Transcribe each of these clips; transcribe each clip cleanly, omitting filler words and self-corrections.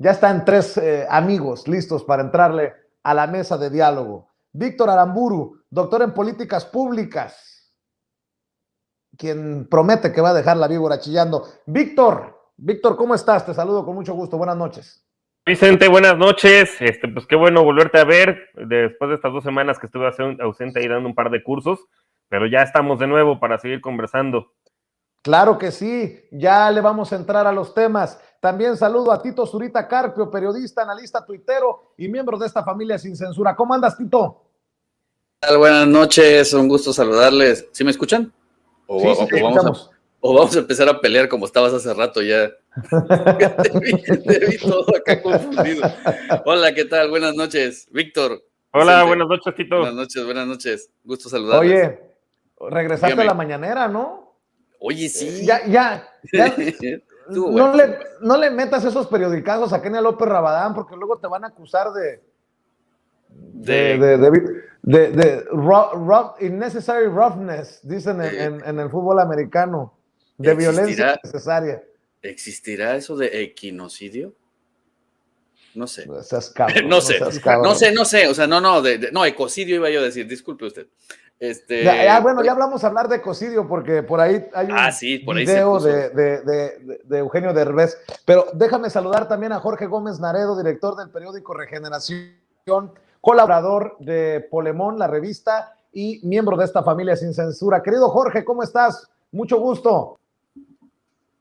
Ya están tres amigos listos para entrarle a la mesa de diálogo. Víctor Aramburu, doctor en políticas públicas, quien promete que va a dejar la víbora chillando. Víctor, ¿cómo estás? Te saludo con mucho gusto. Buenas noches. Vicente, buenas noches. Pues qué bueno volverte a ver después de estas 2 semanas que estuve ausente ahí dando un par de cursos, pero ya estamos de nuevo para seguir conversando. Claro que sí, ya le vamos a entrar a los temas. También saludo a Tito Zurita Carpio, periodista, analista, tuitero y miembro de esta familia sin censura. ¿Cómo andas, Tito? Buenas noches, un gusto saludarles. ¿Sí me escuchan? Sí, Vamos a empezar a pelear como estabas hace rato ya. te vi todo acá confundido. Hola, ¿qué tal? Buenas noches, Víctor. Hola, Vicente. Buenas noches, Tito. Buenas noches. Gusto saludarles. Oye, regresaste a la mañanera, ¿no? Oye, sí. No le metas esos periodicazos a Kenia López Rabadán porque luego te van a acusar de innecessary roughness, dicen en el fútbol americano, de violencia innecesaria. ¿Existirá eso de equinocidio? No sé. No seas cabrón, no sé, o sea, no, ecocidio iba yo a decir, disculpe usted. Ya hablamos a hablar de ecocidio porque por ahí hay un video de Eugenio Derbez, pero déjame saludar también a Jorge Gómez Naredo, director del periódico Regeneración, colaborador de Polemón, la revista, y miembro de esta familia sin censura. Querido Jorge, ¿cómo estás? Mucho gusto.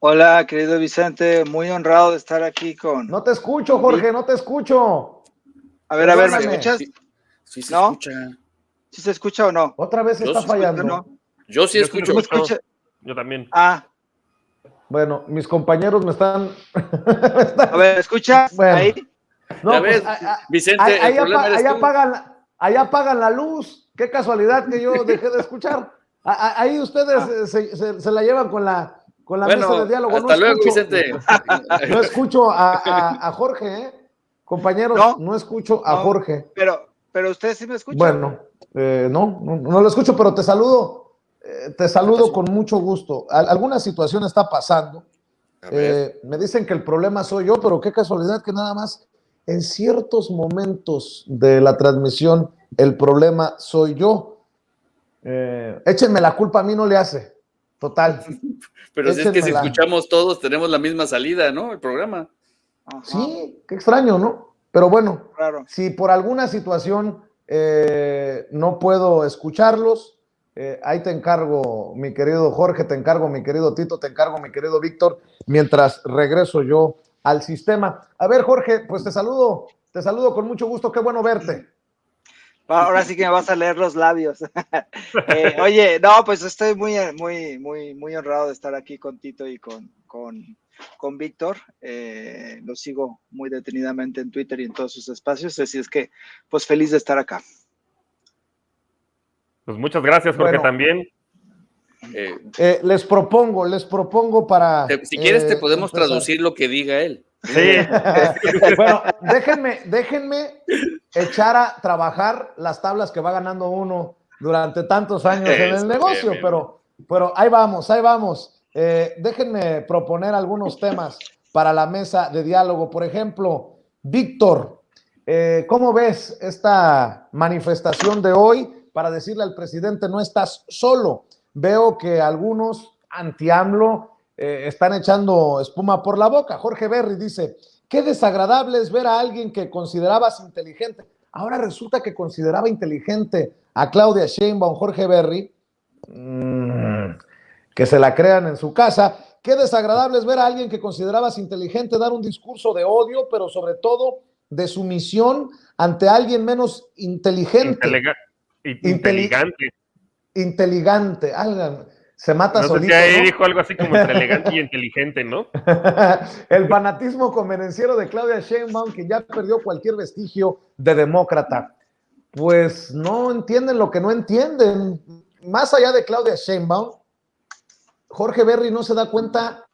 Hola, querido Vicente, muy honrado de estar aquí con... No te escucho, Jorge, no te escucho. A ver, ¿me escuchas? Sí se escucha. ¿Sí se escucha o no? Otra vez está fallando. ¿No? Yo sí escucho. ¿Me escucha? Yo también. Bueno, mis compañeros me están... A ver, ¿escucha? Bueno. Ahí. No, pues, Vicente, ahí apagan la luz. Qué casualidad que yo dejé de escuchar. Ahí ustedes se la llevan con la mesa de diálogo. Hasta luego, Vicente. No escucho a Jorge, compañeros, no escucho a Jorge. Pero usted sí me escucha. Bueno, no lo escucho, pero te saludo. Te saludo con mucho gusto. Alguna situación está pasando. Me dicen que el problema soy yo, pero qué casualidad que nada más en ciertos momentos de la transmisión el problema soy yo. Échenme la culpa, a mí no le hace. Total. Pero si es que si escuchamos todos, tenemos la misma salida, ¿no? El programa. Ajá. Sí, qué extraño, ¿no? Pero bueno, claro. Si por alguna situación no puedo escucharlos, ahí te encargo, mi querido Jorge, te encargo, mi querido Tito, te encargo, mi querido Víctor, mientras regreso yo al sistema. A ver, Jorge, pues te saludo con mucho gusto, qué bueno verte. Ahora sí que me vas a leer los labios. Oye, no, pues estoy muy honrado de estar aquí con Tito y con Víctor. Lo sigo muy detenidamente en Twitter y en todos sus espacios, así es que, pues feliz de estar acá. Pues muchas gracias, Jorge, también. Les propongo para... Si quieres te podemos traducir lo que diga él. Sí. Bueno, déjenme echar a trabajar las tablas que va ganando uno durante tantos años en el negocio, pero ahí vamos. Déjenme proponer algunos temas para la mesa de diálogo. Por ejemplo, Víctor, ¿cómo ves esta manifestación de hoy para decirle al presidente no estás solo? Veo que algunos anti-AMLO están echando espuma por la boca. Jorge Berry dice, qué desagradable es ver a alguien que considerabas inteligente. Ahora resulta que consideraba inteligente a Claudia Sheinbaum, Jorge Berry, que se la crean en su casa. Qué desagradable es ver a alguien que considerabas inteligente dar un discurso de odio, pero sobre todo de sumisión ante alguien menos inteligente. Inteligente. Se mata solito. No sé si ahí dijo algo así como entre elegante y inteligente, ¿no? El fanatismo convenenciero de Claudia Sheinbaum, que ya perdió cualquier vestigio de demócrata. Pues no entienden lo que no entienden. Más allá de Claudia Sheinbaum, Jorge Berry no se da cuenta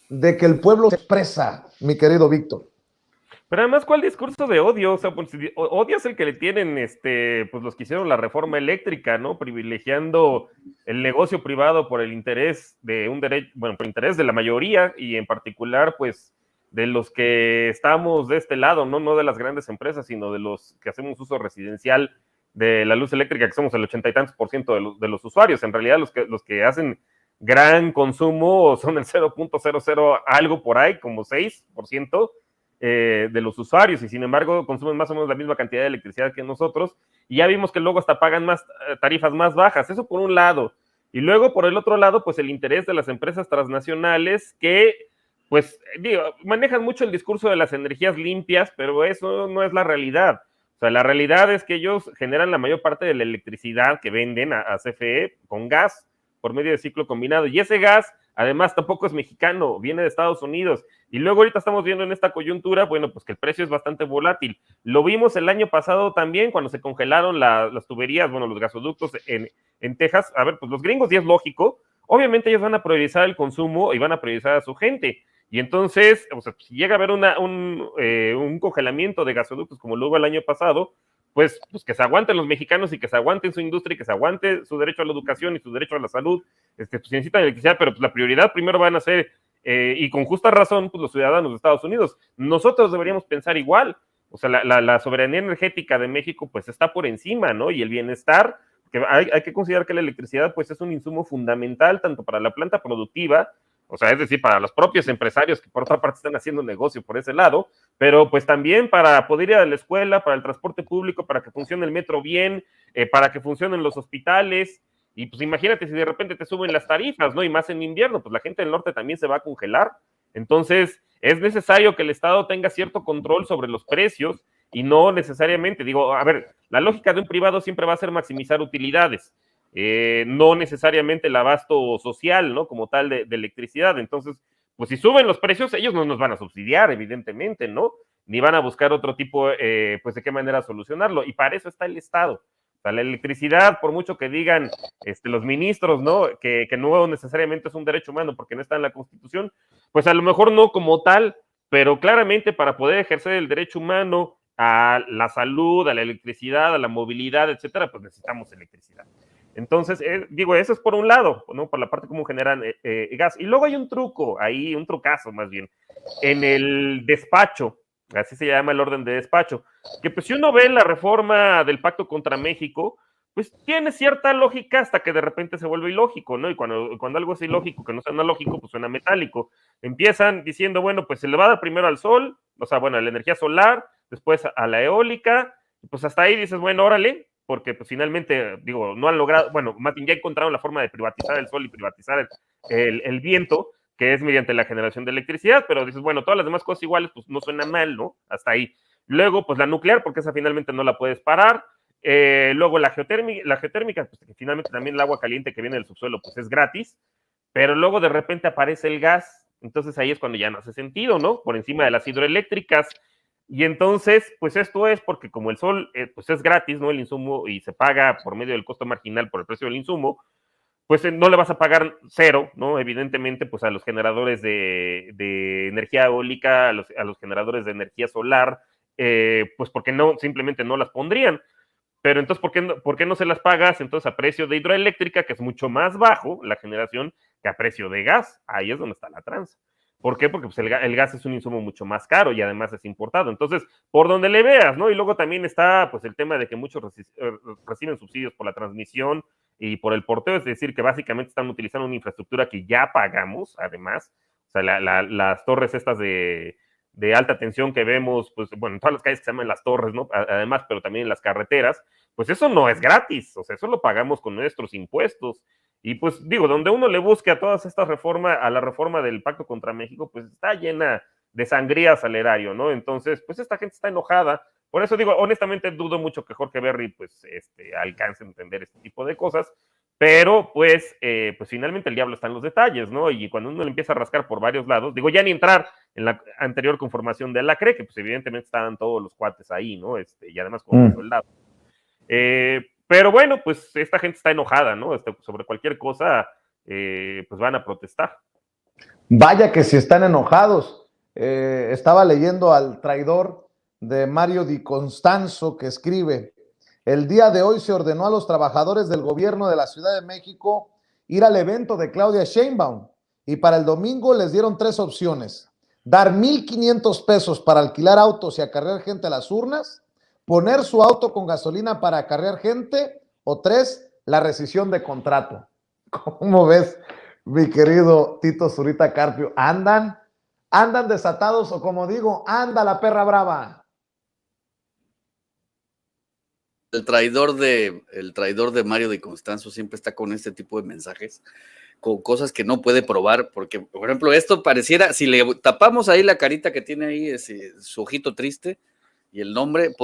de que el pueblo se expresa, mi querido Víctor. Pero además, ¿cuál discurso de odio? O sea, pues, odio es el que le tienen pues los que hicieron la reforma eléctrica, ¿no? Privilegiando el negocio privado por el interés de un derecho, bueno, por el interés de la mayoría y en particular, pues, de los que estamos de este lado, no de las grandes empresas, sino de los que hacemos uso residencial de la luz eléctrica, que somos el 80 y tantos % de los usuarios. En realidad, los que hacen gran consumo son el 0.00 algo por ahí, como 6% de los usuarios, y sin embargo consumen más o menos la misma cantidad de electricidad que nosotros, y ya vimos que luego hasta pagan más tarifas más bajas. Eso por un lado. Y luego, por el otro lado, pues el interés de las empresas transnacionales que, pues, digo, manejan mucho el discurso de las energías limpias, pero eso no es la realidad. O sea, la realidad es que ellos generan la mayor parte de la electricidad que venden a CFE con gas por medio de ciclo combinado. Y ese gas, además, tampoco es mexicano, viene de Estados Unidos. Y luego ahorita estamos viendo en esta coyuntura, bueno, pues que el precio es bastante volátil. Lo vimos el año pasado también, cuando se congelaron las tuberías, bueno, los gasoductos en Texas. A ver, pues los gringos, y es lógico, obviamente ellos van a priorizar el consumo y van a priorizar a su gente. Y entonces, o sea, si llega a haber un congelamiento de gasoductos como lo hubo el año pasado, pues que se aguanten los mexicanos y que se aguanten su industria y que se aguante su derecho a la educación y su derecho a la salud. Pues necesitan electricidad, pero pues la prioridad primero van a ser, y con justa razón, pues los ciudadanos de Estados Unidos. Nosotros deberíamos pensar igual. O sea, la soberanía energética de México pues está por encima, ¿no? Y el bienestar, que hay que considerar que la electricidad pues es un insumo fundamental tanto para la planta productiva, o sea, es decir, para los propios empresarios que por otra parte están haciendo negocio por ese lado, pero pues también para poder ir a la escuela, para el transporte público, para que funcione el metro bien, para que funcionen los hospitales. Y pues imagínate si de repente te suben las tarifas, ¿no? Y más en invierno, pues la gente del norte también se va a congelar. Entonces, es necesario que el Estado tenga cierto control sobre los precios y no necesariamente, digo, a ver, la lógica de un privado siempre va a ser maximizar utilidades. No necesariamente el abasto social, ¿no? Como tal de electricidad. Entonces, pues si suben los precios, ellos no nos van a subsidiar, evidentemente, ¿no? Ni van a buscar otro tipo, pues de qué manera solucionarlo. Y para eso está el Estado. O sea, la electricidad, por mucho que digan los ministros, ¿no? Que no necesariamente es un derecho humano porque no está en la Constitución, pues a lo mejor no como tal, pero claramente para poder ejercer el derecho humano a la salud, a la electricidad, a la movilidad, etcétera, pues necesitamos electricidad. Entonces, digo, eso es por un lado, ¿no? Por la parte como generan gas. Y luego hay un truco, ahí un trucazo más bien, en el despacho, así se llama el orden de despacho, que pues si uno ve la reforma del Pacto contra México, pues tiene cierta lógica hasta que de repente se vuelve ilógico, ¿no? Y cuando algo es ilógico, que no suena lógico, pues suena metálico. Empiezan diciendo, bueno, pues se le va a dar primero al sol, o sea, bueno, a la energía solar, después a la eólica, y pues hasta ahí dices, bueno, órale, porque pues finalmente, digo, no han logrado, bueno, más bien ya encontraron la forma de privatizar el sol y privatizar el viento, que es mediante la generación de electricidad, pero dices, bueno, todas las demás cosas iguales, pues no suena mal, ¿no? Hasta ahí. Luego, pues la nuclear, porque esa finalmente no la puedes parar. Luego la geotérmica, pues que finalmente también el agua caliente que viene del subsuelo, pues es gratis, pero luego de repente aparece el gas, entonces ahí es cuando ya no hace sentido, ¿no? Por encima de las hidroeléctricas. Y entonces, pues esto es porque como el sol pues es gratis, ¿no? El insumo y se paga por medio del costo marginal por el precio del insumo, pues no le vas a pagar cero, ¿no? Evidentemente, pues a los generadores de energía eólica, a los generadores de energía solar, pues porque no, simplemente no las pondrían. Pero entonces, ¿por qué no se las pagas entonces a precio de hidroeléctrica, que es mucho más bajo la generación que a precio de gas? Ahí es donde está la tranza. ¿Por qué? Porque pues, el gas es un insumo mucho más caro y además es importado. Entonces, por donde le veas, ¿no? Y luego también está pues el tema de que muchos reciben subsidios por la transmisión y por el porteo, es decir, que básicamente están utilizando una infraestructura que ya pagamos, además. O sea, las torres estas de alta tensión que vemos, pues, bueno, en todas las calles que se llaman las torres, ¿no? Además, pero también en las carreteras, pues eso no es gratis, o sea, eso lo pagamos con nuestros impuestos. Y pues digo, donde uno le busque a todas estas reformas, a la reforma del Pacto contra México, pues está llena de sangrías al erario, ¿no? Entonces, pues esta gente está enojada. Por eso digo, honestamente dudo mucho que Jorge Berry, pues, alcance a entender este tipo de cosas. Pero, pues finalmente el diablo está en los detalles, ¿no? Y cuando uno le empieza a rascar por varios lados, digo, ya ni entrar en la anterior conformación de la CRE, que pues evidentemente estaban todos los cuates ahí, ¿no? Y además con los soldados. Pero bueno, pues esta gente está enojada, ¿no? Sobre cualquier cosa, pues van a protestar. Vaya que si están enojados. Estaba leyendo al traidor de Mario Di Constanzo que escribe: el día de hoy se ordenó a los trabajadores del gobierno de la Ciudad de México ir al evento de Claudia Sheinbaum y para el domingo les dieron 3 opciones: dar 1,500 pesos para alquilar autos y acarrear gente a las urnas, poner su auto con gasolina para acarrear gente, o 3, la rescisión de contrato. ¿Cómo ves, mi querido Tito Zurita Carpio? ¿Andan desatados o, como digo, anda la perra brava? El traidor de Mario Di Constanzo siempre está con este tipo de mensajes, con cosas que no puede probar, porque, por ejemplo, esto pareciera, si le tapamos ahí la carita que tiene ahí, su ojito triste, y el nombre,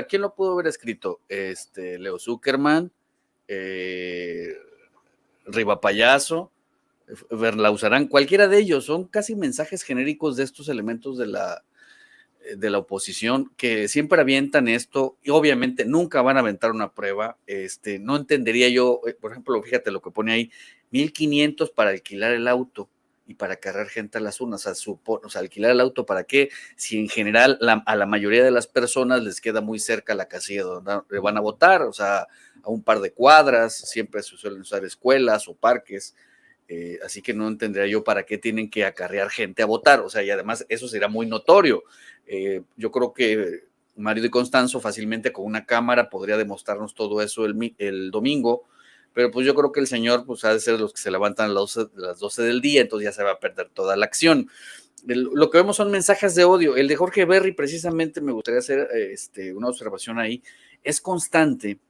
¿quién lo pudo haber escrito? Leo Zuckerman, Riva Payaso, Berlauzarán, cualquiera de ellos, son casi mensajes genéricos de estos elementos de la oposición que siempre avientan esto y obviamente nunca van a aventar una prueba. No entendería yo, por ejemplo, fíjate lo que pone ahí, 1,500 para alquilar el auto y para cargar gente a las urnas. O sea, alquilar el auto, ¿para qué? Si en general a la mayoría de las personas les queda muy cerca la casilla donde van a votar, o sea, a un par de cuadras, siempre se suelen usar escuelas o parques. Así que no entendería yo para qué tienen que acarrear gente a votar, o sea, y además eso será muy notorio. Yo creo que Mario Di Constanzo fácilmente con una cámara podría demostrarnos todo eso el domingo, pero pues yo creo que el señor pues ha de ser los que se levantan a las 12 del día, entonces ya se va a perder toda la acción. Lo que vemos son mensajes de odio. El de Jorge Berry, precisamente, me gustaría hacer una observación ahí. Es constante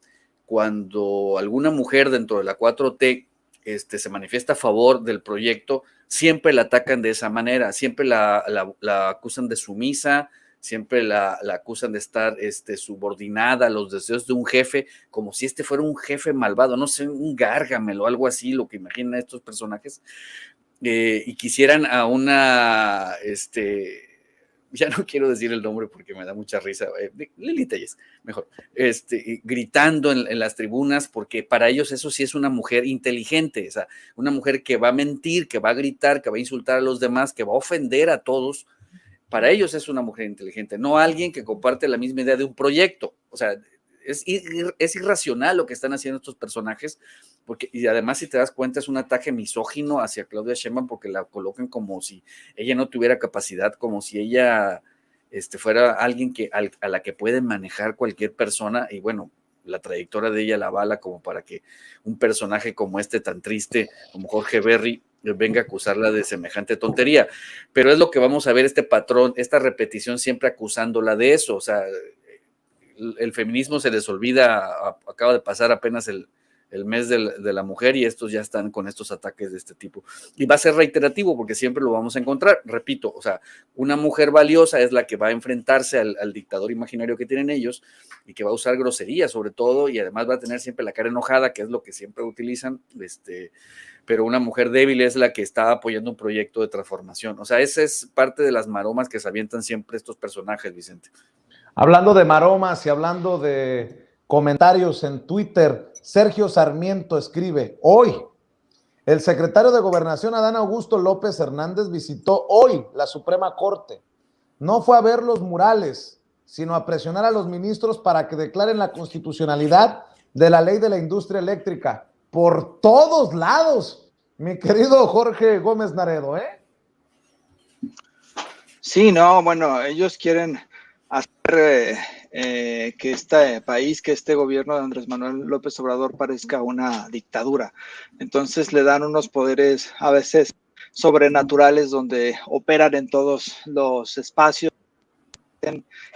cuando alguna mujer dentro de la 4T se manifiesta a favor del proyecto, siempre la atacan de esa manera, siempre la acusan de sumisa, siempre la acusan de estar subordinada a los deseos de un jefe, como si fuera un jefe malvado, no sé, un Gárgamel o algo así, lo que imaginan estos personajes, y quisieran a una, ya no quiero decir el nombre porque me da mucha risa, Lili Telles, mejor, gritando en las tribunas, porque para ellos eso sí es una mujer inteligente, o sea, una mujer que va a mentir, que va a gritar, que va a insultar a los demás, que va a ofender a todos. Para ellos es una mujer inteligente, no alguien que comparte la misma idea de un proyecto. O sea, es irracional lo que están haciendo estos personajes, y además, si te das cuenta, es un ataque misógino hacia Claudia Sheinbaum, porque la colocan como si ella no tuviera capacidad, como si ella fuera alguien a la que puede manejar cualquier persona, y bueno, la trayectoria de ella la avala como para que un personaje como tan triste, como Jorge Berry, venga a acusarla de semejante tontería. Pero es lo que vamos a ver, este patrón, esta repetición siempre acusándola de eso. O sea, el feminismo se les olvida, acaba de pasar apenas el mes de la mujer y estos ya están con estos ataques de este tipo. Y va a ser reiterativo porque siempre lo vamos a encontrar. Repito, o sea, una mujer valiosa es la que va a enfrentarse al dictador imaginario que tienen ellos y que va a usar grosería sobre todo, y además va a tener siempre la cara enojada, que es lo que siempre utilizan, pero una mujer débil es la que está apoyando un proyecto de transformación. O sea, esa es parte de las maromas que se avientan siempre estos personajes, Vicente. Hablando de maromas y hablando de comentarios en Twitter, Sergio Sarmiento escribe: hoy, el secretario de Gobernación Adán Augusto López Hernández visitó hoy la Suprema Corte. No fue a ver los murales, sino a presionar a los ministros para que declaren la constitucionalidad de la ley de la industria eléctrica. Por todos lados, mi querido Jorge Gómez Naredo, ¿eh? Sí, no, bueno, ellos quieren hacer que este país, que este gobierno de Andrés Manuel López Obrador parezca una dictadura. Entonces le dan unos poderes a veces sobrenaturales donde operan en todos los espacios,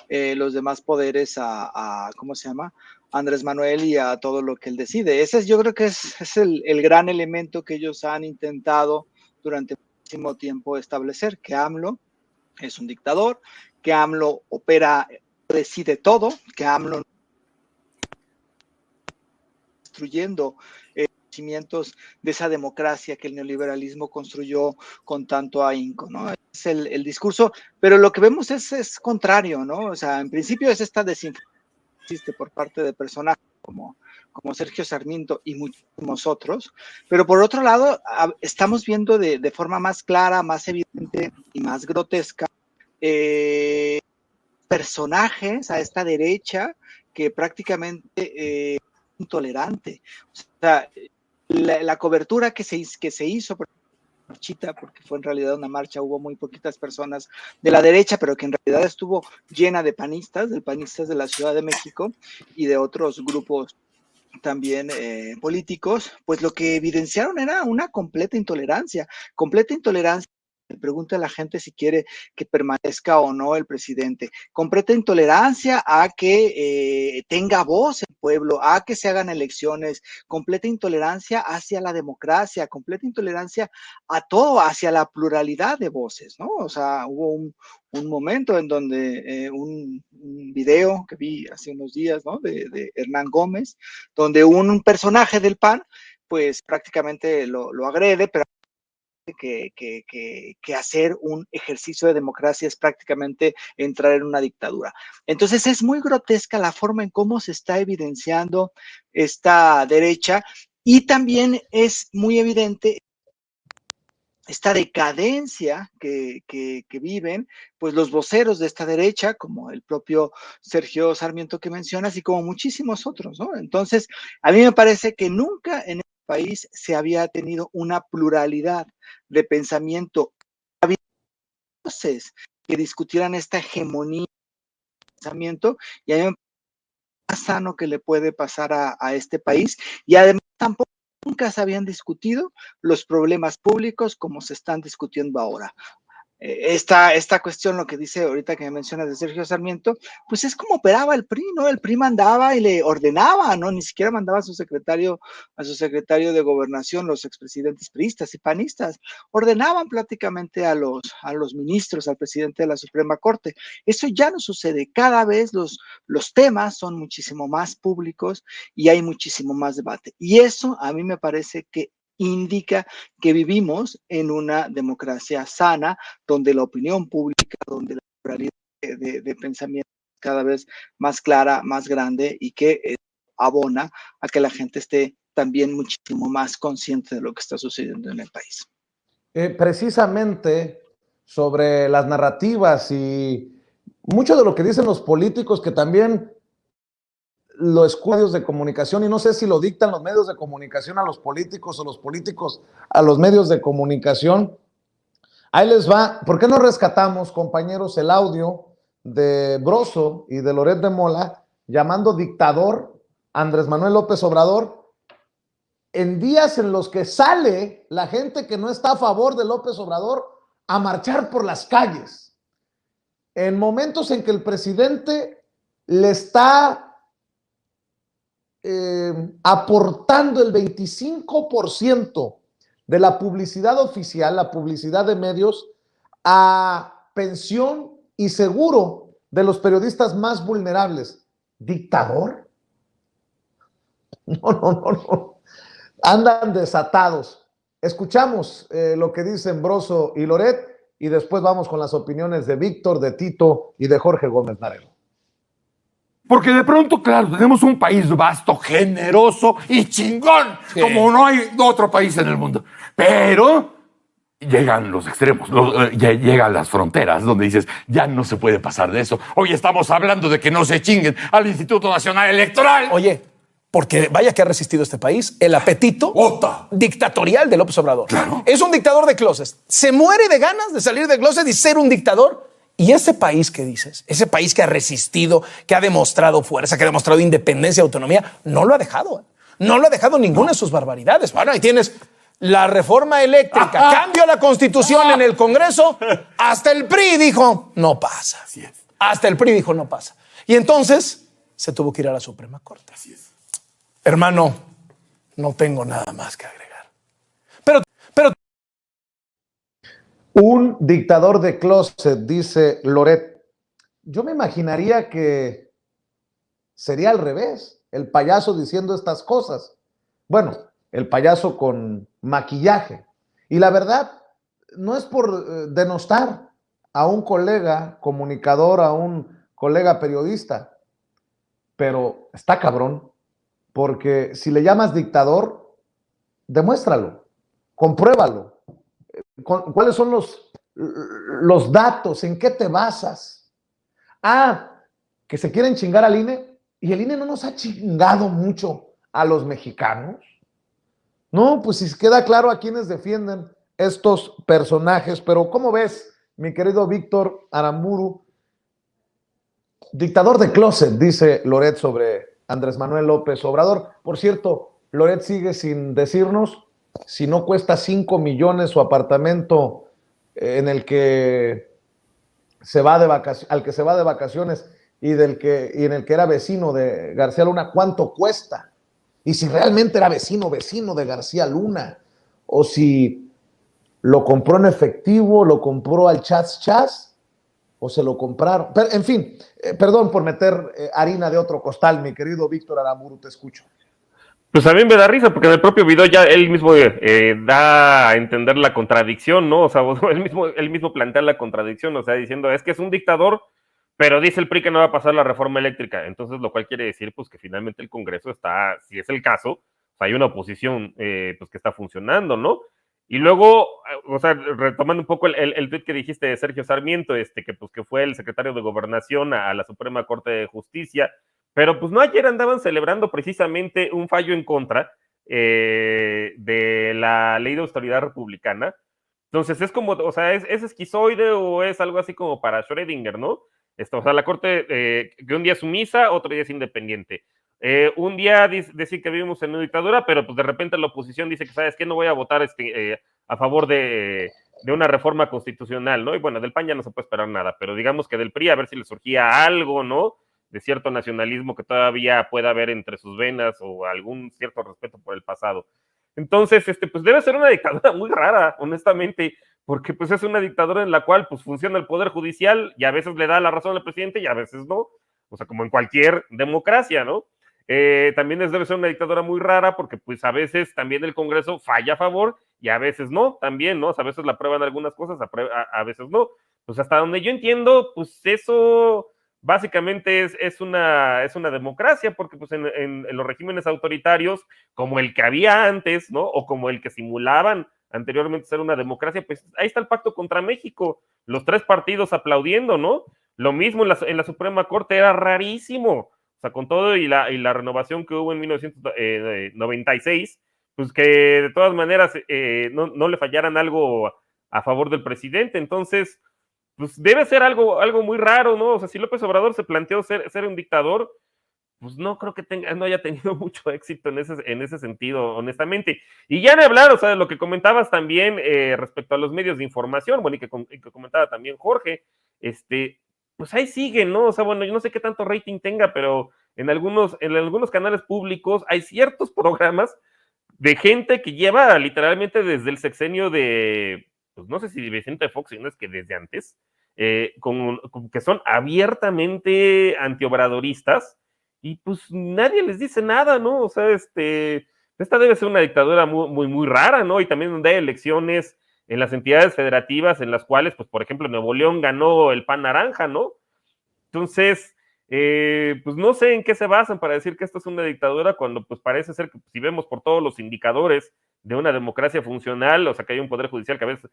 los demás poderes a ¿cómo se llama? Andrés Manuel y a todo lo que él decide. Ese yo creo que es el gran elemento que ellos han intentado durante muchísimo tiempo establecer, que AMLO es un dictador, que AMLO opera, decide todo, que AMLO destruyendo cimientos de esa democracia que el neoliberalismo construyó con tanto ahínco, ¿no? Es el discurso, pero lo que vemos es contrario, ¿no? O sea, en principio es esta desinformación por parte de personajes como Sergio Sarmiento y muchísimos otros, pero por otro lado estamos viendo de forma más clara, más evidente y más grotesca personajes a esta derecha que prácticamente es intolerante. O sea, la cobertura que se hizo marchita, porque fue en realidad una marcha, hubo muy poquitas personas de la derecha, pero que en realidad estuvo llena de panistas de la Ciudad de México y de otros grupos también políticos, pues lo que evidenciaron era una completa intolerancia. Pregunta a la gente si quiere que permanezca o no el presidente. Completa intolerancia a que tenga voz el pueblo, a que se hagan elecciones, completa intolerancia hacia la democracia, completa intolerancia a todo, hacia la pluralidad de voces, ¿no? O sea, hubo un momento en donde un video que vi hace unos días, ¿no? De Hernán Gómez, donde un personaje del PAN, pues prácticamente lo agrede, pero que hacer un ejercicio de democracia es prácticamente entrar en una dictadura. Entonces es muy grotesca la forma en cómo se está evidenciando esta derecha y también es muy evidente esta decadencia que viven pues los voceros de esta derecha, como el propio Sergio Sarmiento que mencionas y como muchísimos otros, ¿no? Entonces, a mí me parece que nunca en este país se había tenido una pluralidad de pensamiento. Había voces que discutieran esta hegemonía de pensamiento y a mí me parece más sano que le puede pasar a este país y además tampoco nunca se habían discutido los problemas públicos como se están discutiendo ahora. Esta cuestión, lo que dice ahorita que me mencionas de Sergio Sarmiento, pues es como operaba el PRI, ¿no? El PRI mandaba y le ordenaba, ¿no? Ni siquiera mandaba a su secretario de gobernación, los expresidentes priistas y panistas, ordenaban prácticamente a los ministros, al presidente de la Suprema Corte. Eso ya no sucede, cada vez los temas son muchísimo más públicos y hay muchísimo más debate. Y eso a mí me parece que indica que vivimos en una democracia sana, donde la opinión pública, donde la pluralidad de pensamiento es cada vez más clara, más grande y que abona a que la gente esté también muchísimo más consciente de lo que está sucediendo en el país. Precisamente sobre las narrativas y mucho de lo que dicen los políticos que también los medios de comunicación, y no sé si lo dictan los medios de comunicación a los políticos o los políticos a los medios de comunicación. Ahí les va. ¿Por qué no rescatamos, compañeros, el audio de Broso y de Loret de Mola llamando dictador a Andrés Manuel López Obrador en días en los que sale la gente que no está a favor de López Obrador a marchar por las calles? En momentos en que el presidente le está aportando el 25% de la publicidad oficial, la publicidad de medios, a pensión y seguro de los periodistas más vulnerables. ¿Dictador? No. Andan desatados. Escuchamos lo que dicen Broso y Loret y después vamos con las opiniones de Víctor, de Tito y de Jorge Gómez Narelo. Porque de pronto, claro, tenemos un país vasto, generoso y chingón, sí, como no hay otro país en el mundo. Pero llegan los extremos, llegan las fronteras, donde dices, ya no se puede pasar de eso. Hoy estamos hablando de que no se chinguen al Instituto Nacional Electoral. Oye, porque vaya que ha resistido este país el apetito dictatorial de López Obrador. Claro. Es un dictador de closet. Se muere de ganas de salir de closet y ser un dictador. Y ese país que dices, ese país que ha resistido, que ha demostrado fuerza, que ha demostrado independencia y autonomía, no lo ha dejado. No lo ha dejado ninguna de sus barbaridades. Bueno, ahí tienes la reforma eléctrica, cambio a la Constitución en el Congreso. Hasta el PRI dijo, no pasa. Así es. Hasta el PRI dijo, no pasa. Y entonces se tuvo que ir a la Suprema Corte. Así es. Hermano, no tengo nada más que agregar. Pero un dictador de closet, dice Loret. Yo me imaginaría que sería al revés, el payaso diciendo estas cosas. Bueno, el payaso con maquillaje. Y la verdad, no es por denostar a un colega comunicador, a un colega periodista, pero está cabrón, porque si le llamas dictador, demuéstralo, compruébalo. ¿Cuáles son los datos? ¿En qué te basas? Que se quieren chingar al INE, y el INE no nos ha chingado mucho a los mexicanos. No, pues si queda claro a quienes defienden estos personajes, pero ¿cómo ves, mi querido Víctor Aramburu? Dictador de closet, dice Loret sobre Andrés Manuel López Obrador. Por cierto, Loret sigue sin decirnos si no cuesta 5 millones su apartamento en el que se va de vacaciones, al que se va de vacaciones y en el que era vecino de García Luna, ¿cuánto cuesta? Y si realmente era vecino de García Luna, o si lo compró en efectivo, lo compró al chas, o se lo compraron. Pero, en fin, perdón por meter harina de otro costal, mi querido Víctor Aramburu, te escucho. Pues a mí me da risa, porque en el propio video ya él mismo da a entender la contradicción, ¿no? O sea, él mismo plantea la contradicción, o sea, diciendo, es que es un dictador, pero dice el PRI que no va a pasar la reforma eléctrica. Entonces, lo cual quiere decir, pues, que finalmente el Congreso está, si es el caso, hay una oposición, pues, que está funcionando, ¿no? Y luego, o sea, retomando un poco el tweet que dijiste de Sergio Sarmiento, que fue el secretario de Gobernación a la Suprema Corte de Justicia, pero pues no, ayer andaban celebrando precisamente un fallo en contra de la ley de autoridad republicana. Entonces es como, o sea, es esquizoide o es algo así como para Schrödinger, ¿no? O sea, la corte que un día es sumisa, otro día es independiente. Un día decir que vivimos en una dictadura, pero pues de repente la oposición dice que, ¿sabes qué? No voy a votar a favor de una reforma constitucional, ¿no? Y bueno, del PAN ya no se puede esperar nada, pero digamos que del PRI a ver si le surgía algo, ¿no? De cierto nacionalismo que todavía pueda haber entre sus venas o algún cierto respeto por el pasado. Entonces, pues debe ser una dictadura muy rara, honestamente, porque pues es una dictadura en la cual pues funciona el poder judicial y a veces le da la razón al presidente y a veces no, o sea, como en cualquier democracia, ¿no? También debe ser una dictadura muy rara porque pues a veces también el Congreso falla a favor y a veces no, también, ¿no? O sea, a veces la aprueban algunas cosas, a veces no. Pues hasta donde yo entiendo, pues eso básicamente es una democracia, porque pues en los regímenes autoritarios, como el que había antes, ¿no? O como el que simulaban anteriormente ser una democracia, pues ahí está el pacto contra México, los 3 partidos aplaudiendo, ¿no? Lo mismo en la Suprema Corte, era rarísimo, o sea, con todo y la renovación que hubo en 1996, pues que de todas maneras no le fallaran algo a favor del presidente. Entonces, pues debe ser algo muy raro, ¿no? O sea, si López Obrador se planteó ser un dictador, pues no creo que no haya tenido mucho éxito en ese sentido, honestamente. Y ya de hablar, o sea, de lo que comentabas también respecto a los medios de información, bueno, y que comentaba también Jorge, pues ahí siguen, ¿no? O sea, bueno, yo no sé qué tanto rating tenga, pero en algunos canales públicos hay ciertos programas de gente que lleva literalmente desde el sexenio de, pues no sé si Vicente Fox, sino es que desde antes, que son abiertamente antiobradoristas y pues nadie les dice nada, ¿no? O sea, esta debe ser una dictadura muy, muy, muy rara, ¿no? Y también donde hay elecciones en las entidades federativas en las cuales, pues por ejemplo, Nuevo León ganó el PAN naranja, ¿no? Entonces, pues no sé en qué se basan para decir que esto es una dictadura cuando pues parece ser que si vemos por todos los indicadores de una democracia funcional, o sea que hay un poder judicial que a veces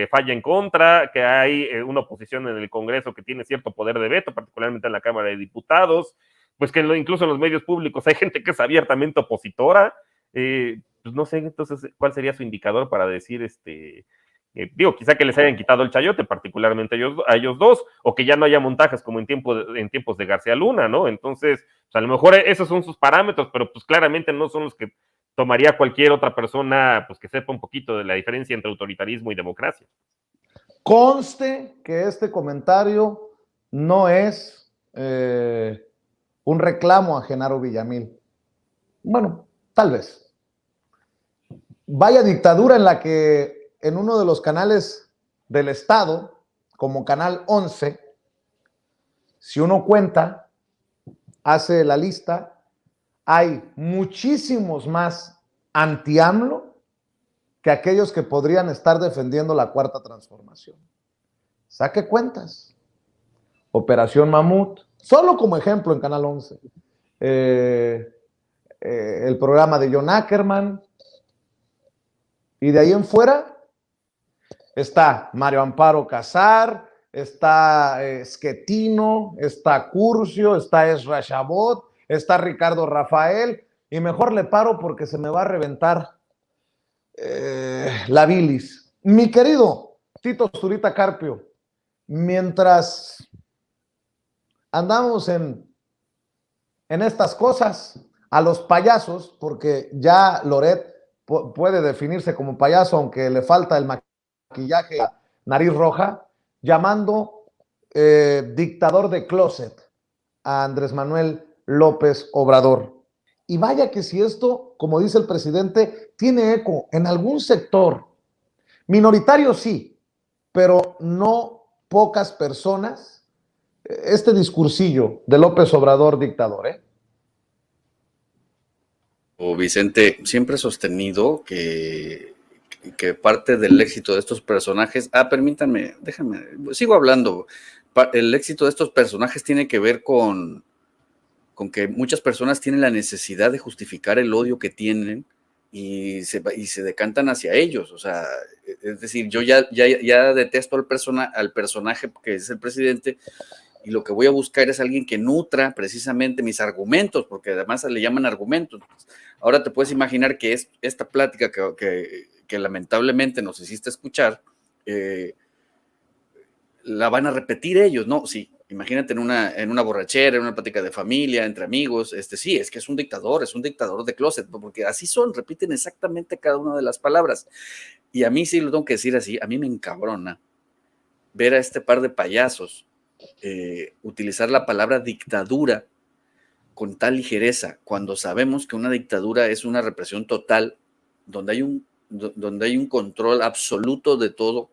falla en contra, que hay una oposición en el Congreso que tiene cierto poder de veto, particularmente en la Cámara de Diputados, pues que incluso en los medios públicos hay gente que es abiertamente opositora, pues no sé entonces cuál sería su indicador para decir digo, quizá que les hayan quitado el chayote, particularmente a ellos dos, o que ya no haya montajes como en tiempos de García Luna, ¿no? Entonces, pues a lo mejor esos son sus parámetros, pero pues claramente no son los que tomaría cualquier otra persona, pues que sepa un poquito de la diferencia entre autoritarismo y democracia. Conste que este comentario no es un reclamo a Genaro Villamil. Bueno, tal vez. Vaya dictadura en la que en uno de los canales del Estado, como Canal 11, si uno cuenta, hace la lista, hay muchísimos más anti-AMLO que aquellos que podrían estar defendiendo la Cuarta Transformación. Saque cuentas. Operación Mamut, solo como ejemplo en Canal 11. El programa de John Ackerman. Y de ahí en fuera está Mario Amparo Casar, está Schettino, está Curcio, está Ezra Chabot, está Ricardo Rafael, y mejor le paro porque se me va a reventar la bilis. Mi querido Tito Zurita Carpio, mientras andamos en estas cosas, a los payasos, porque ya Loret puede definirse como payaso, aunque le falta el maquillaje, nariz roja, llamando dictador de closet a Andrés Manuel López Obrador. Y vaya que si esto, como dice el presidente, tiene eco en algún sector, minoritario sí, pero no pocas personas, este discursillo de López Obrador dictador, ¿eh? Vicente, siempre he sostenido que parte del éxito de estos personajes, permítanme, déjame, sigo hablando, el éxito de estos personajes tiene que ver con que muchas personas tienen la necesidad de justificar el odio que tienen y se decantan hacia ellos. O sea, es decir, yo ya detesto al personaje que es el presidente, y lo que voy a buscar es alguien que nutra precisamente mis argumentos, porque además le llaman argumentos. Ahora te puedes imaginar que esta plática que lamentablemente nos hiciste escuchar, la van a repetir ellos, ¿no? Sí, imagínate en una borrachera, en una plática de familia, entre amigos, sí, es que es un dictador de closet, porque así son, repiten exactamente cada una de las palabras. Y a mí sí lo tengo que decir así, a mí me encabrona ver a este par de payasos utilizar la palabra dictadura con tal ligereza, cuando sabemos que una dictadura es una represión total, donde hay un control absoluto de todo,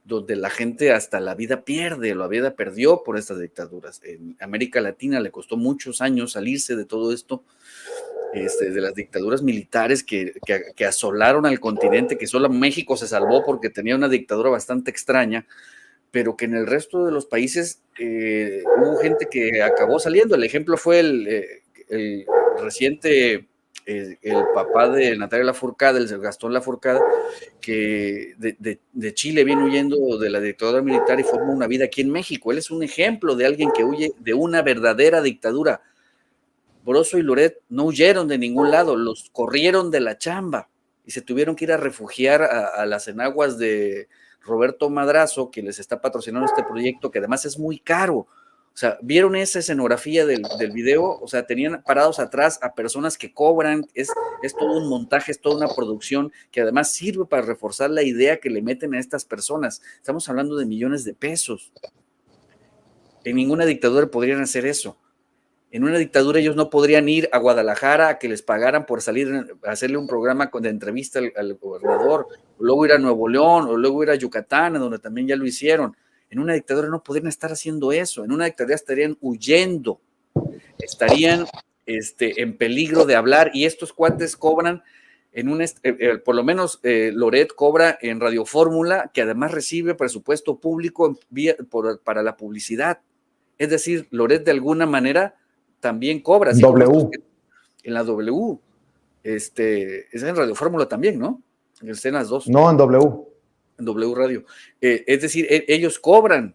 donde la gente hasta la vida perdió por estas dictaduras. En América Latina le costó muchos años salirse de todo esto, de las dictaduras militares que asolaron al continente, que solo México se salvó porque tenía una dictadura bastante extraña, pero que en el resto de los países hubo gente que acabó saliendo. El ejemplo fue el reciente, el papá de Natalia Lafourcade, el Gastón Lafourcade, que de Chile viene huyendo de la dictadura militar y forma una vida aquí en México. Él es un ejemplo de alguien que huye de una verdadera dictadura. Broso y Loret no huyeron de ningún lado, los corrieron de la chamba y se tuvieron que ir a refugiar a las enaguas de Roberto Madrazo, que les está patrocinando este proyecto, que además es muy caro. O sea, ¿vieron esa escenografía del video? O sea, tenían parados atrás a personas que cobran, es todo un montaje, es toda una producción que además sirve para reforzar la idea que le meten a estas personas. Estamos hablando de millones de pesos. En ninguna dictadura podrían hacer eso. En una dictadura ellos no podrían ir a Guadalajara a que les pagaran por salir a hacerle un programa de entrevista al gobernador, o luego ir a Nuevo León, o luego ir a Yucatán, donde también ya lo hicieron. En una dictadura no podrían estar haciendo eso. En una dictadura estarían huyendo, estarían en peligro de hablar, y estos cuates cobran por lo menos Loret cobra en Radio Fórmula, que además recibe presupuesto público para la publicidad. Es decir, Loret de alguna manera también cobra. W. En la W. Es en Radio Fórmula también, ¿no? En escenas 2. No, en W. En W Radio. Es decir, ellos cobran,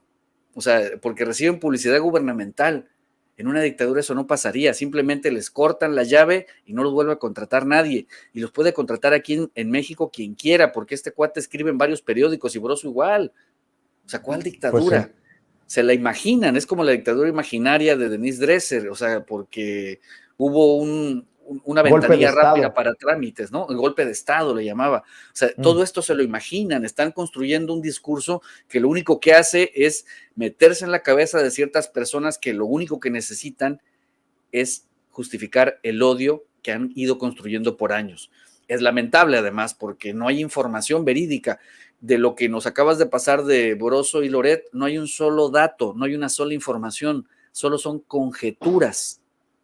o sea, porque reciben publicidad gubernamental. En una dictadura eso no pasaría, simplemente les cortan la llave y no los vuelve a contratar nadie. Y los puede contratar aquí en México quien quiera, porque este cuate escribe en varios periódicos y Broso igual. O sea, ¿cuál dictadura? Pues sí. Se la imaginan, es como la dictadura imaginaria de Denise Dresser, o sea, porque hubo una ventanilla rápida para trámites, ¿no? El golpe de Estado le llamaba. O sea, todo esto se lo imaginan, están construyendo un discurso que lo único que hace es meterse en la cabeza de ciertas personas que lo único que necesitan es justificar el odio que han ido construyendo por años. Es lamentable además porque no hay información verídica. De lo que nos acabas de pasar de Broso y Loret, no hay un solo dato, no hay una sola información, solo son conjeturas,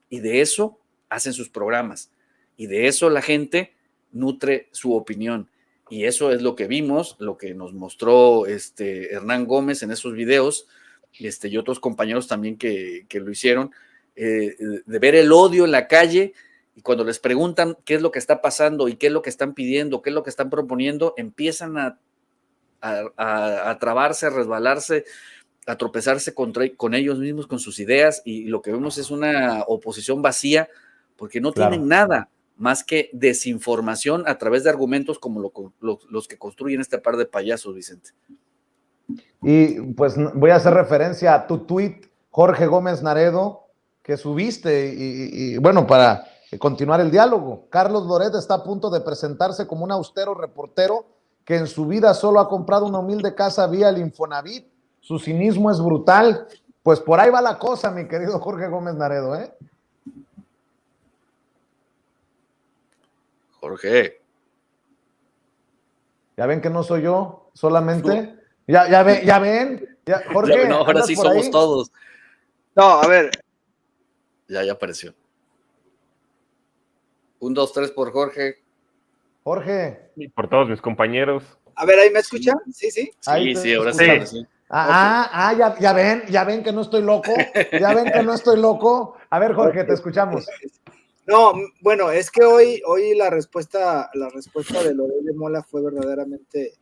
y de eso hacen sus programas, y de eso la gente nutre su opinión, y eso es lo que vimos, lo que nos mostró Hernán Gómez en esos videos, y otros compañeros también que lo hicieron, de ver el odio en la calle. Y cuando les preguntan qué es lo que está pasando y qué es lo que están pidiendo, qué es lo que están proponiendo, empiezan a trabarse, a resbalarse, a tropezarse con ellos mismos, con sus ideas, y lo que vemos es una oposición vacía porque no tienen nada. más que desinformación a través de argumentos como los que construyen este par de payasos, Vicente. Y pues voy a hacer referencia a tu tweet, Jorge Gómez Naredo, que subiste y bueno, para continuar el diálogo. Carlos Loret está a punto de presentarse como un austero reportero que en su vida solo ha comprado una humilde casa vía el Infonavit. Su cinismo es brutal. Pues por ahí va la cosa, mi querido Jorge Gómez Naredo, ¿eh? Jorge. Ya ven que no soy yo, solamente. Ya ven. Jorge, no, ahora sí somos todos. No, a ver. Ya apareció. 1, 2, 3 por Jorge. Jorge. Y por todos mis compañeros. A ver, ¿ahí me escuchan? Sí. Sí, ahora sí. Ya ven que no estoy loco. Ya ven que no estoy loco. A ver, Jorge, te escuchamos. No, bueno, es que hoy la respuesta de Loret de Mola fue verdaderamente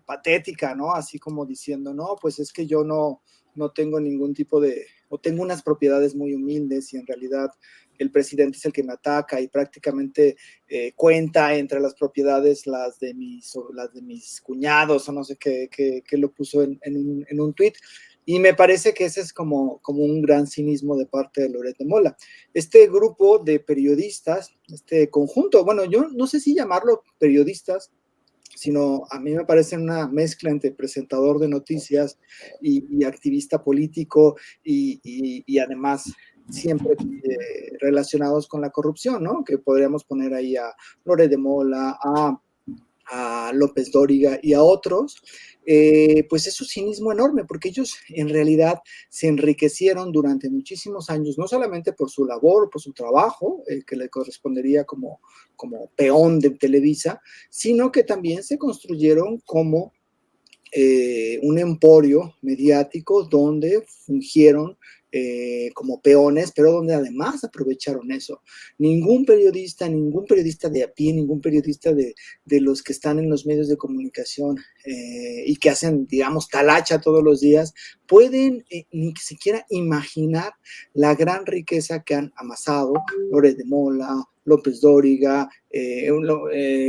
patética, ¿no? Así como diciendo, no, pues es que yo no tengo ningún tipo de, o tengo unas propiedades muy humildes y en realidad el presidente es el que me ataca y prácticamente cuenta entre las propiedades las de mis cuñados o no sé qué lo puso en un tuit. Y me parece que ese es como un gran cinismo de parte de Loret de Mola. Este grupo de periodistas, este conjunto, bueno, yo no sé si llamarlo periodistas, sino a mí me parece una mezcla entre presentador de noticias y activista político y además siempre relacionados con la corrupción, ¿no? Que podríamos poner ahí a Loret de Mola, a López Dóriga y a otros, pues es un cinismo enorme, porque ellos en realidad se enriquecieron durante muchísimos años, no solamente por su labor, por su trabajo, que le correspondería como peón de Televisa, sino que también se construyeron como un emporio mediático donde fungieron como peones, pero donde además aprovecharon eso. Ningún periodista de a pie, ningún periodista de los que están en los medios de comunicación y que hacen, digamos, talacha todos los días, pueden ni siquiera imaginar la gran riqueza que han amasado Loret de Mola, López Dóriga,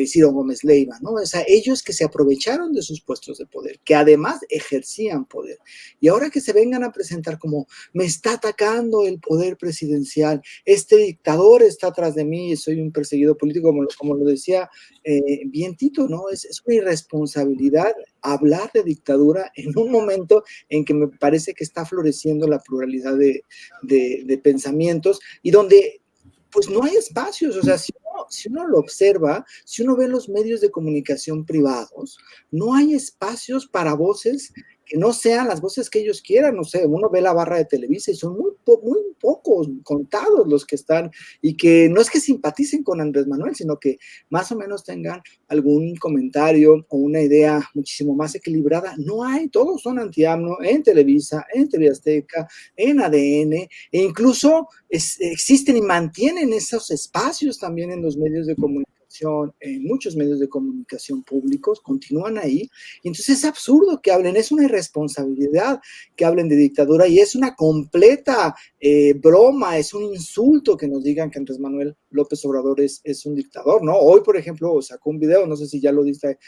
Ciro Gómez Leiva, ¿no? O sea, ellos que se aprovecharon de sus puestos de poder, que además ejercían poder. Y ahora que se vengan a presentar como, me está atacando el poder presidencial, este dictador está atrás de mí, soy un perseguido político, como lo decía bien Tito, ¿no? Es una irresponsabilidad hablar de dictadura en un momento en que me parece que está floreciendo la pluralidad de pensamientos y donde pues no hay espacios, o sea, si uno lo observa, si uno ve los medios de comunicación privados, no hay espacios para voces que no sean las voces que ellos quieran, no sé, uno ve la barra de Televisa y son muy pocos, contados los que están, y que no es que simpaticen con Andrés Manuel, sino que más o menos tengan algún comentario o una idea muchísimo más equilibrada. No hay, todos son anti-AMLO en Televisa, en TV Azteca, en ADN, e incluso existen y mantienen esos espacios también en los medios de comunicación, en muchos medios de comunicación públicos, continúan ahí, y entonces es absurdo que hablen, es una irresponsabilidad que hablen de dictadura, y es una completa broma, es un insulto que nos digan que Andrés Manuel López Obrador es un dictador, ¿no? Hoy, por ejemplo, sacó un video, no sé si ya lo diste,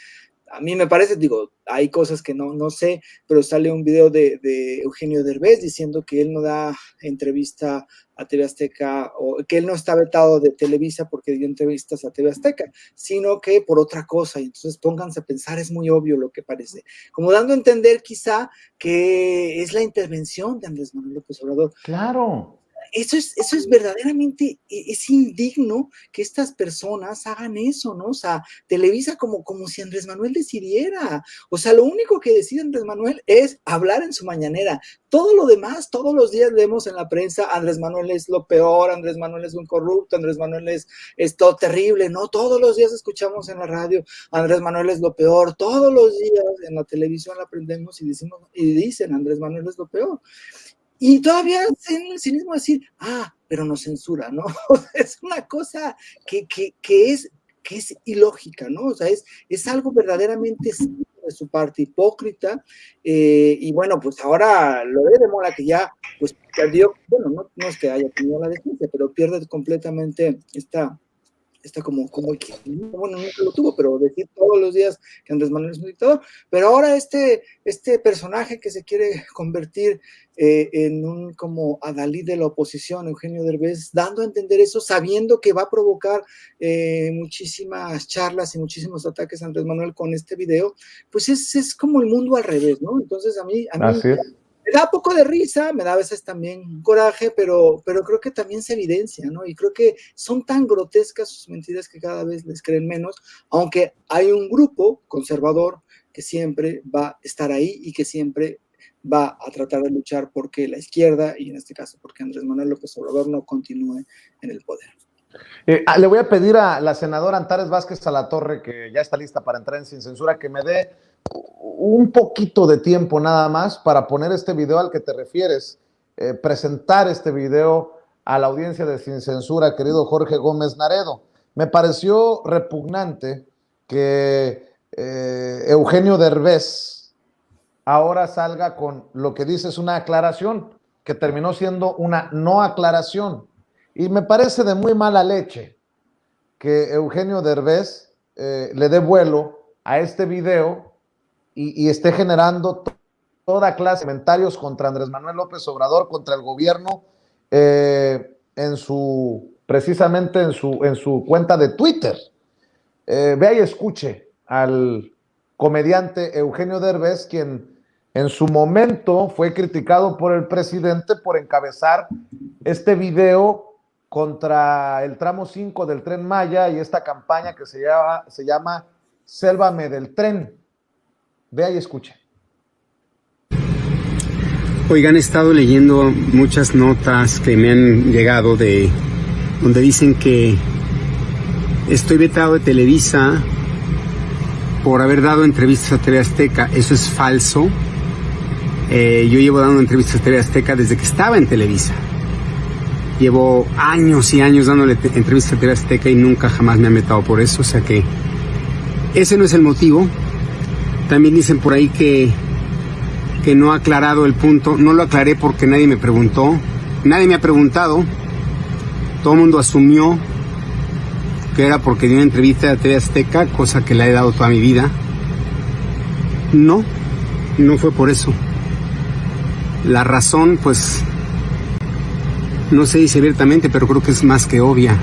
a mí me parece, digo, hay cosas que no sé, pero sale un video de Eugenio Derbez diciendo que él no da entrevista a TV Azteca, o que él no está vetado de Televisa porque dio entrevistas a TV Azteca, sino que por otra cosa. Y entonces pónganse a pensar, es muy obvio lo que parece, como dando a entender quizá que es la intervención de Andrés Manuel López Obrador. Claro. Eso es verdaderamente, es indigno que estas personas hagan eso, ¿no? O sea, Televisa como si Andrés Manuel decidiera. O sea, lo único que decide Andrés Manuel es hablar en su mañanera. Todo lo demás, todos los días leemos en la prensa, Andrés Manuel es lo peor, Andrés Manuel es un corrupto, Andrés Manuel es todo terrible, ¿no? Todos los días escuchamos en la radio, Andrés Manuel es lo peor, todos los días en la televisión la aprendemos y dicen, Andrés Manuel es lo peor. Y todavía en el cinismo decir, pero nos censura, ¿no? Es una cosa que es ilógica, ¿no? O sea, es algo verdaderamente de su parte hipócrita, y bueno, pues ahora Loret de Mola, que ya pues perdió, bueno, no es que haya tenido la decencia, pero pierde completamente esta bueno, nunca lo tuvo, pero decir todos los días que Andrés Manuel es un dictador, pero ahora este personaje que se quiere convertir en un como adalid de la oposición, Eugenio Derbez, dando a entender eso, sabiendo que va a provocar muchísimas charlas y muchísimos ataques a Andrés Manuel con este video, pues es como el mundo al revés, ¿no? Entonces a mí me da poco de risa, me da a veces también coraje, pero creo que también se evidencia, ¿no? Y creo que son tan grotescas sus mentiras que cada vez les creen menos, aunque hay un grupo conservador que siempre va a estar ahí y que siempre va a tratar de luchar porque la izquierda, y en este caso porque Andrés Manuel López Obrador no continúe en el poder. Le voy a pedir a la senadora Antares Vázquez Salatorre, que ya está lista para entrar en Sin Censura, que me dé un poquito de tiempo nada más para poner este video al que te refieres, presentar este video a la audiencia de Sin Censura, querido Jorge Gómez Naredo. Me pareció repugnante que Eugenio Derbez ahora salga con lo que dice es una aclaración, que terminó siendo una no aclaración. Y me parece de muy mala leche que Eugenio Derbez le dé vuelo a este video y esté generando toda clase de comentarios contra Andrés Manuel López Obrador, contra el gobierno, precisamente en su cuenta de Twitter. Vea y escuche al comediante Eugenio Derbez, quien en su momento fue criticado por el presidente por encabezar este video contra el tramo 5 del Tren Maya y esta campaña que se llama Sélvame del Tren. Vea y escuche. Oigan, he estado leyendo muchas notas que me han llegado donde dicen que estoy vetado de Televisa por haber dado entrevistas a TV Azteca. Eso es falso. Yo llevo dando entrevistas a TV Azteca desde que estaba en Televisa. Llevo años y años dándole entrevistas a TV Azteca y nunca jamás me han vetado por eso. O sea que ese no es el motivo. También dicen por ahí que no ha aclarado el punto. No lo aclaré porque nadie me preguntó. Nadie me ha preguntado. Todo el mundo asumió que era porque dio una entrevista a TV Azteca, cosa que le he dado toda mi vida. No fue por eso. La razón, pues, no se dice abiertamente, pero creo que es más que obvia.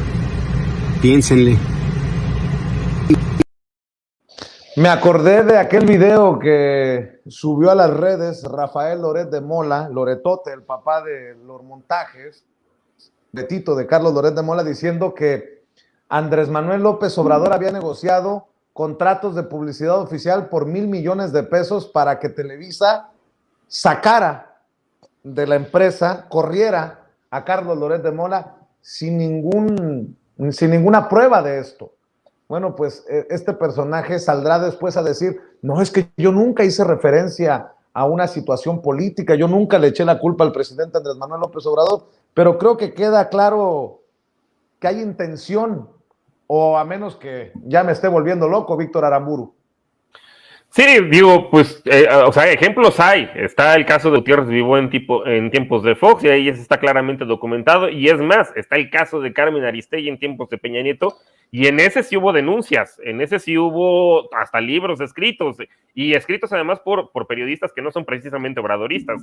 Piénsenle. Me acordé de aquel video que subió a las redes Rafael Loret de Mola, Loretote, el papá de los montajes, Betito de Carlos Loret de Mola, diciendo que Andrés Manuel López Obrador había negociado contratos de publicidad oficial por $1,000 millones de pesos para que Televisa sacara de la empresa, corriera a Carlos Loret de Mola sin ninguna prueba de esto. Bueno, pues este personaje saldrá después a decir, no, es que yo nunca hice referencia a una situación política, yo nunca le eché la culpa al presidente Andrés Manuel López Obrador, pero creo que queda claro que hay intención, o a menos que ya me esté volviendo loco, Víctor Aramburu. Sí, digo, pues, o sea, ejemplos hay. Está el caso de Gutiérrez Vivó en tiempos de Fox, y ahí está claramente documentado. Y es más, está el caso de Carmen Aristegui en tiempos de Peña Nieto, y en ese sí hubo denuncias, en ese sí hubo hasta libros escritos, y escritos además por periodistas que no son precisamente obradoristas,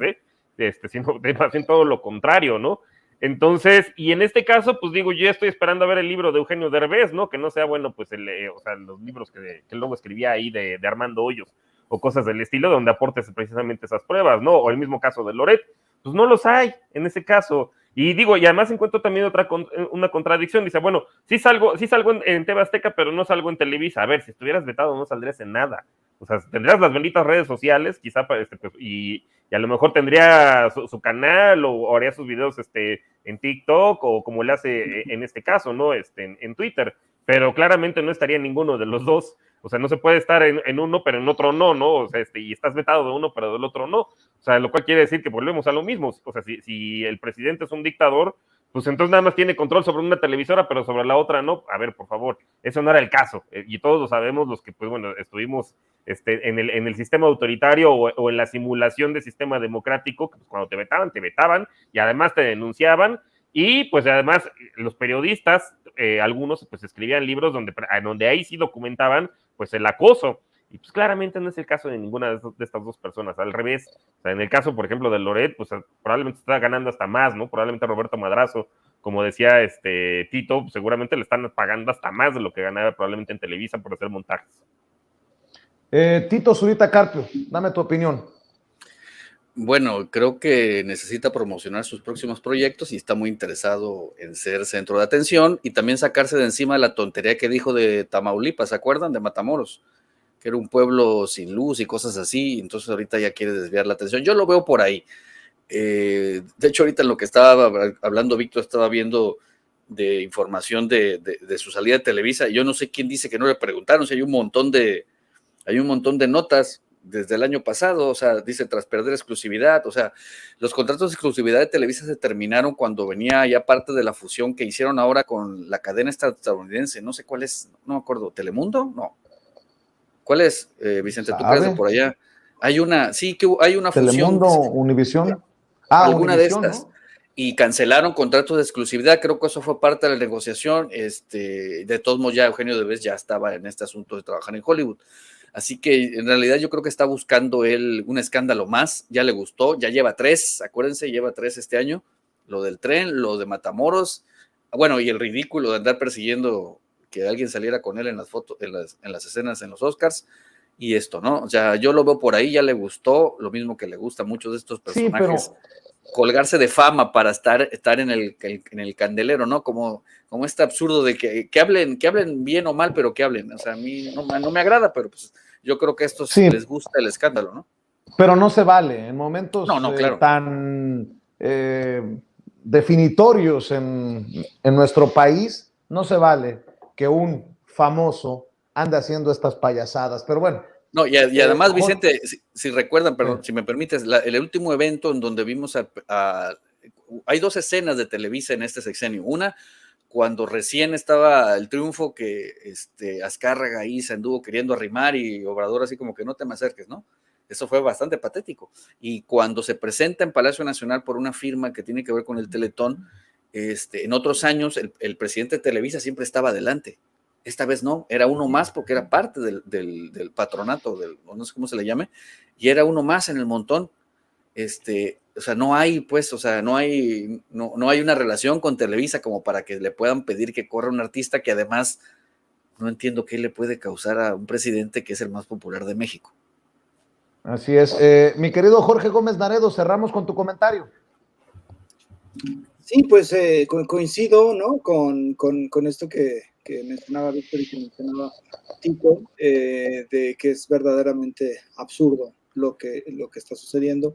sino más bien todo lo contrario, ¿no? Entonces, y en este caso, pues digo, yo estoy esperando a ver el libro de Eugenio Derbez, ¿no? Que no sea, bueno, pues, o sea, los libros que luego escribía ahí de Armando Hoyos, o cosas del estilo, donde aportes precisamente esas pruebas, ¿no? O el mismo caso de Loret, pues no los hay en ese caso. Y digo, y además encuentro también una contradicción. Dice, bueno, sí salgo en TV Azteca, pero no salgo en Televisa. A ver, si estuvieras vetado no saldrías en nada. O sea, tendrías las benditas redes sociales, quizá, pues, y a lo mejor tendría su canal o haría sus videos en TikTok o como le hace en este caso, ¿no? En Twitter. Pero claramente no estaría en ninguno de los dos. O sea, no se puede estar en uno, pero en otro no, ¿no? O sea, y estás vetado de uno, pero del otro no. O sea, lo cual quiere decir que volvemos a lo mismo. O sea, si el presidente es un dictador, pues entonces nada más tiene control sobre una televisora, pero sobre la otra no. A ver, por favor, eso no era el caso. Y todos lo sabemos los que, pues bueno, estuvimos en el sistema autoritario o en la simulación de sistema democrático, que pues cuando te vetaban, y además te denunciaban. Y pues además los periodistas algunos pues escribían libros donde ahí sí documentaban pues el acoso. Y pues claramente no es el caso de ninguna de estas dos personas, al revés. O sea, en el caso, por ejemplo, de Loret, pues probablemente está ganando hasta más, ¿no? Probablemente Roberto Madrazo, como decía Tito, pues, seguramente le están pagando hasta más de lo que ganaba probablemente en Televisa por hacer montajes. Tito Zurita Carpio, dame tu opinión. Bueno, creo que necesita promocionar sus próximos proyectos y está muy interesado en ser centro de atención y también sacarse de encima la tontería que dijo de Tamaulipas, ¿se acuerdan? De Matamoros, que era un pueblo sin luz y cosas así, entonces ahorita ya quiere desviar la atención. Yo lo veo por ahí. De hecho, ahorita en lo que estaba hablando Víctor, estaba viendo de información de su salida de Televisa, y yo no sé quién dice que no le preguntaron, si hay un montón de notas desde el año pasado, o sea, dice tras perder exclusividad, o sea, los contratos de exclusividad de Televisa se terminaron cuando venía ya parte de la fusión que hicieron ahora con la cadena estadounidense, no sé cuál es, no me acuerdo, ¿Telemundo? No. ¿Cuál es, Vicente? ¿Tú crees de por allá? Hay una, sí, que hay una Telemundo, fusión. Univisión. Alguna Univisión, de estas. ¿no? Y cancelaron contratos de exclusividad, creo que eso fue parte de la negociación. De todos modos, ya Eugenio Derbez ya estaba en este asunto de trabajar en Hollywood. Así que en realidad yo creo que está buscando él un escándalo más, ya le gustó, ya lleva 3, acuérdense, lleva 3 este año, lo del tren, lo de Matamoros, bueno, y el ridículo de andar persiguiendo que alguien saliera con él en las fotos, en las escenas en los Oscars, y esto, ¿no? O sea, yo lo veo por ahí, ya le gustó, lo mismo que le gusta a muchos de estos personajes. Sí, pero colgarse de fama para estar en el candelero, ¿no? Como este absurdo de que hablen bien o mal, pero que hablen. O sea, a mí no me agrada, pero pues yo creo que a estos sí les gusta el escándalo, ¿no? Pero no se vale en momentos claro, tan definitorios en nuestro país, no se vale que un famoso ande haciendo estas payasadas, pero bueno. No, y además, Vicente, si recuerdan, perdón, si me permites, el último evento en donde vimos hay 2 escenas de Televisa en este sexenio. Una, cuando recién estaba el triunfo, que Azcárraga ahí se anduvo queriendo arrimar y Obrador así como que no te me acerques, ¿no? Eso fue bastante patético. Y cuando se presenta en Palacio Nacional por una firma que tiene que ver con el Teletón, en otros años el presidente de Televisa siempre estaba adelante. Esta vez no, era uno más porque era parte del patronato, no sé cómo se le llame, y era uno más en el montón. O sea, no hay, pues, o sea, no hay una relación con Televisa como para que le puedan pedir que corra un artista que además no entiendo qué le puede causar a un presidente que es el más popular de México. Así es. Mi querido Jorge Gómez Naredo, cerramos con tu comentario. Sí, pues coincido, ¿no? Con esto que mencionaba Víctor y que mencionaba Tito, de que es verdaderamente absurdo lo que está sucediendo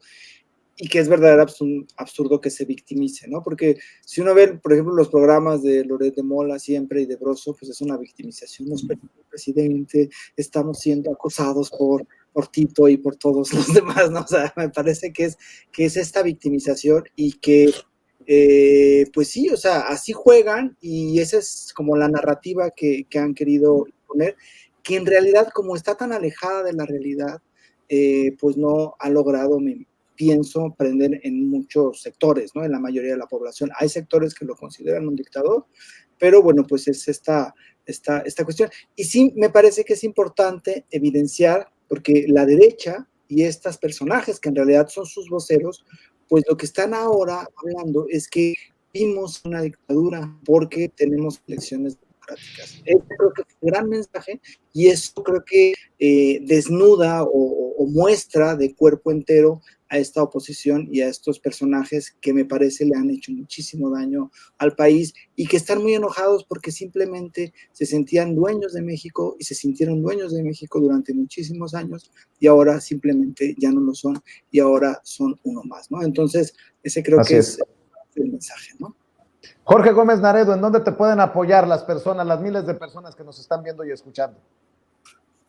y que es verdaderamente absurdo que se victimice, ¿no? Porque si uno ve, por ejemplo, los programas de Loret de Mola siempre y de Broso, pues es una victimización. Nos perdió el presidente, estamos siendo acosados por Tito y por todos los demás, ¿no? O sea, me parece que es esta victimización y que pues sí, o sea, así juegan y esa es como la narrativa que han querido poner, que en realidad como está tan alejada de la realidad, pues no ha logrado, pienso, prender en muchos sectores, ¿no? En la mayoría de la población. Hay sectores que lo consideran un dictador, pero bueno, pues es esta cuestión. Y sí, me parece que es importante evidenciar, porque la derecha y estos personajes que en realidad son sus voceros, pues lo que están ahora hablando es que vimos una dictadura porque tenemos elecciones democráticas. Este creo que es un gran mensaje y eso creo que desnuda o muestra de cuerpo entero a esta oposición y a estos personajes que me parece le han hecho muchísimo daño al país y que están muy enojados porque simplemente se sentían dueños de México y se sintieron dueños de México durante muchísimos años y ahora simplemente ya no lo son y ahora son uno más, ¿no? Entonces, ese creo que es el mensaje, ¿no? Jorge Gómez Naredo, ¿en dónde te pueden apoyar las personas, las miles de personas que nos están viendo y escuchando?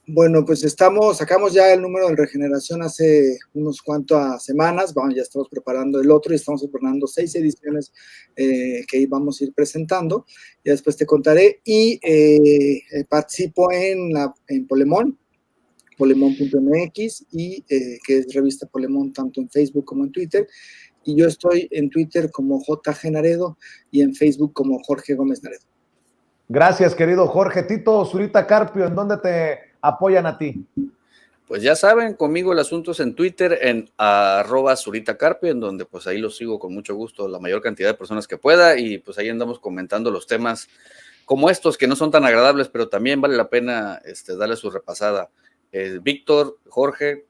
Bueno, pues sacamos ya el número de Regeneración hace unos cuantas semanas, ya estamos preparando el otro y estamos preparando 6 ediciones que vamos a ir presentando, ya después te contaré, y participo en Polemón, polemón.mx, y que es revista Polemón tanto en Facebook como en Twitter, y yo estoy en Twitter como JG Naredo y en Facebook como Jorge Gómez Naredo. Gracias, querido Jorge. Tito Zurita Carpio, ¿en dónde te apoyan a ti? Pues ya saben, conmigo el asunto es en Twitter, en @ZuritaCarpio, en donde pues ahí los sigo con mucho gusto, la mayor cantidad de personas que pueda, y pues ahí andamos comentando los temas como estos, que no son tan agradables, pero también vale la pena darle su repasada. Víctor, Jorge,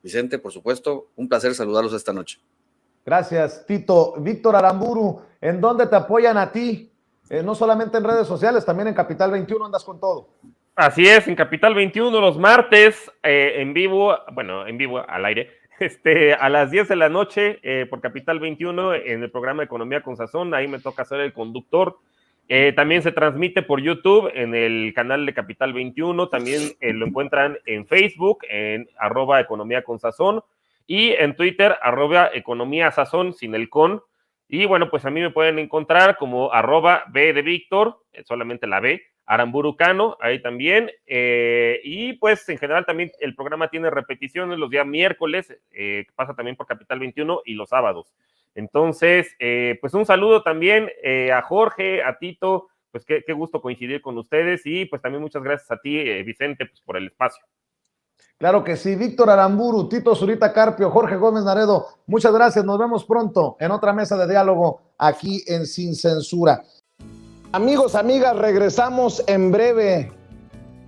Vicente, por supuesto, un placer saludarlos esta noche. Gracias, Tito. Víctor Aramburu, ¿en dónde te apoyan a ti? No solamente en redes sociales, también en Capital 21 andas con todo. Así es, en Capital 21 los martes, en vivo al aire, a las 10 de la noche por Capital 21 en el programa Economía con Sazón. Ahí me toca ser el conductor. También se transmite por YouTube en el canal de Capital 21. También lo encuentran en Facebook en @Economía con Sazón y en Twitter @Economía Sazón sin el con. Y bueno, pues a mí me pueden encontrar como @B de Víctor, solamente la B, Aramburu Cano, ahí también. Y pues en general también el programa tiene repeticiones los días miércoles, pasa también por Capital 21 y los sábados. Entonces, pues un saludo también a Jorge, a Tito, pues qué gusto coincidir con ustedes, y pues también muchas gracias a ti, Vicente, pues por el espacio. Claro que sí, Víctor Aramburu, Tito Zurita Carpio, Jorge Gómez Naredo, muchas gracias, nos vemos pronto en otra mesa de diálogo aquí en Sin Censura. Amigos, amigas, regresamos en breve,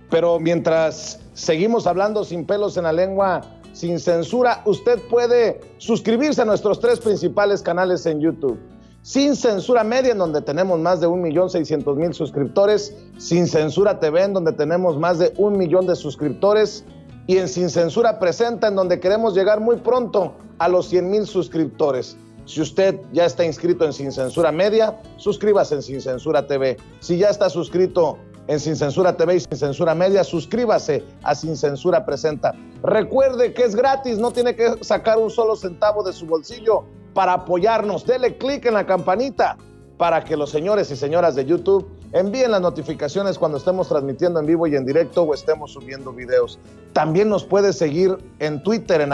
pero mientras seguimos hablando sin pelos en la lengua, sin censura, usted puede suscribirse a nuestros 3 principales canales en YouTube. Sin Censura Media, en donde tenemos más de 1.600.000 suscriptores, Sin Censura TV, en donde tenemos más de 1 millón de suscriptores, y en Sin Censura Presenta, en donde queremos llegar muy pronto a los 100,000 suscriptores. Si usted ya está inscrito en Sin Censura Media, suscríbase en Sin Censura TV. Si ya está suscrito en Sin Censura TV y Sin Censura Media, suscríbase a Sin Censura Presenta. Recuerde que es gratis, no tiene que sacar un solo centavo de su bolsillo para apoyarnos. Dele clic en la campanita para que los señores y señoras de YouTube envíen las notificaciones cuando estemos transmitiendo en vivo y en directo o estemos subiendo videos. También nos puede seguir en Twitter en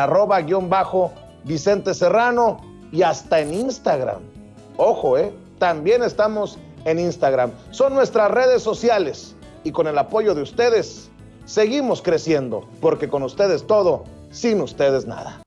@Vicente Serrano y hasta en Instagram. Ojo, también estamos en Instagram. Son nuestras redes sociales y con el apoyo de ustedes seguimos creciendo, porque con ustedes todo, sin ustedes nada.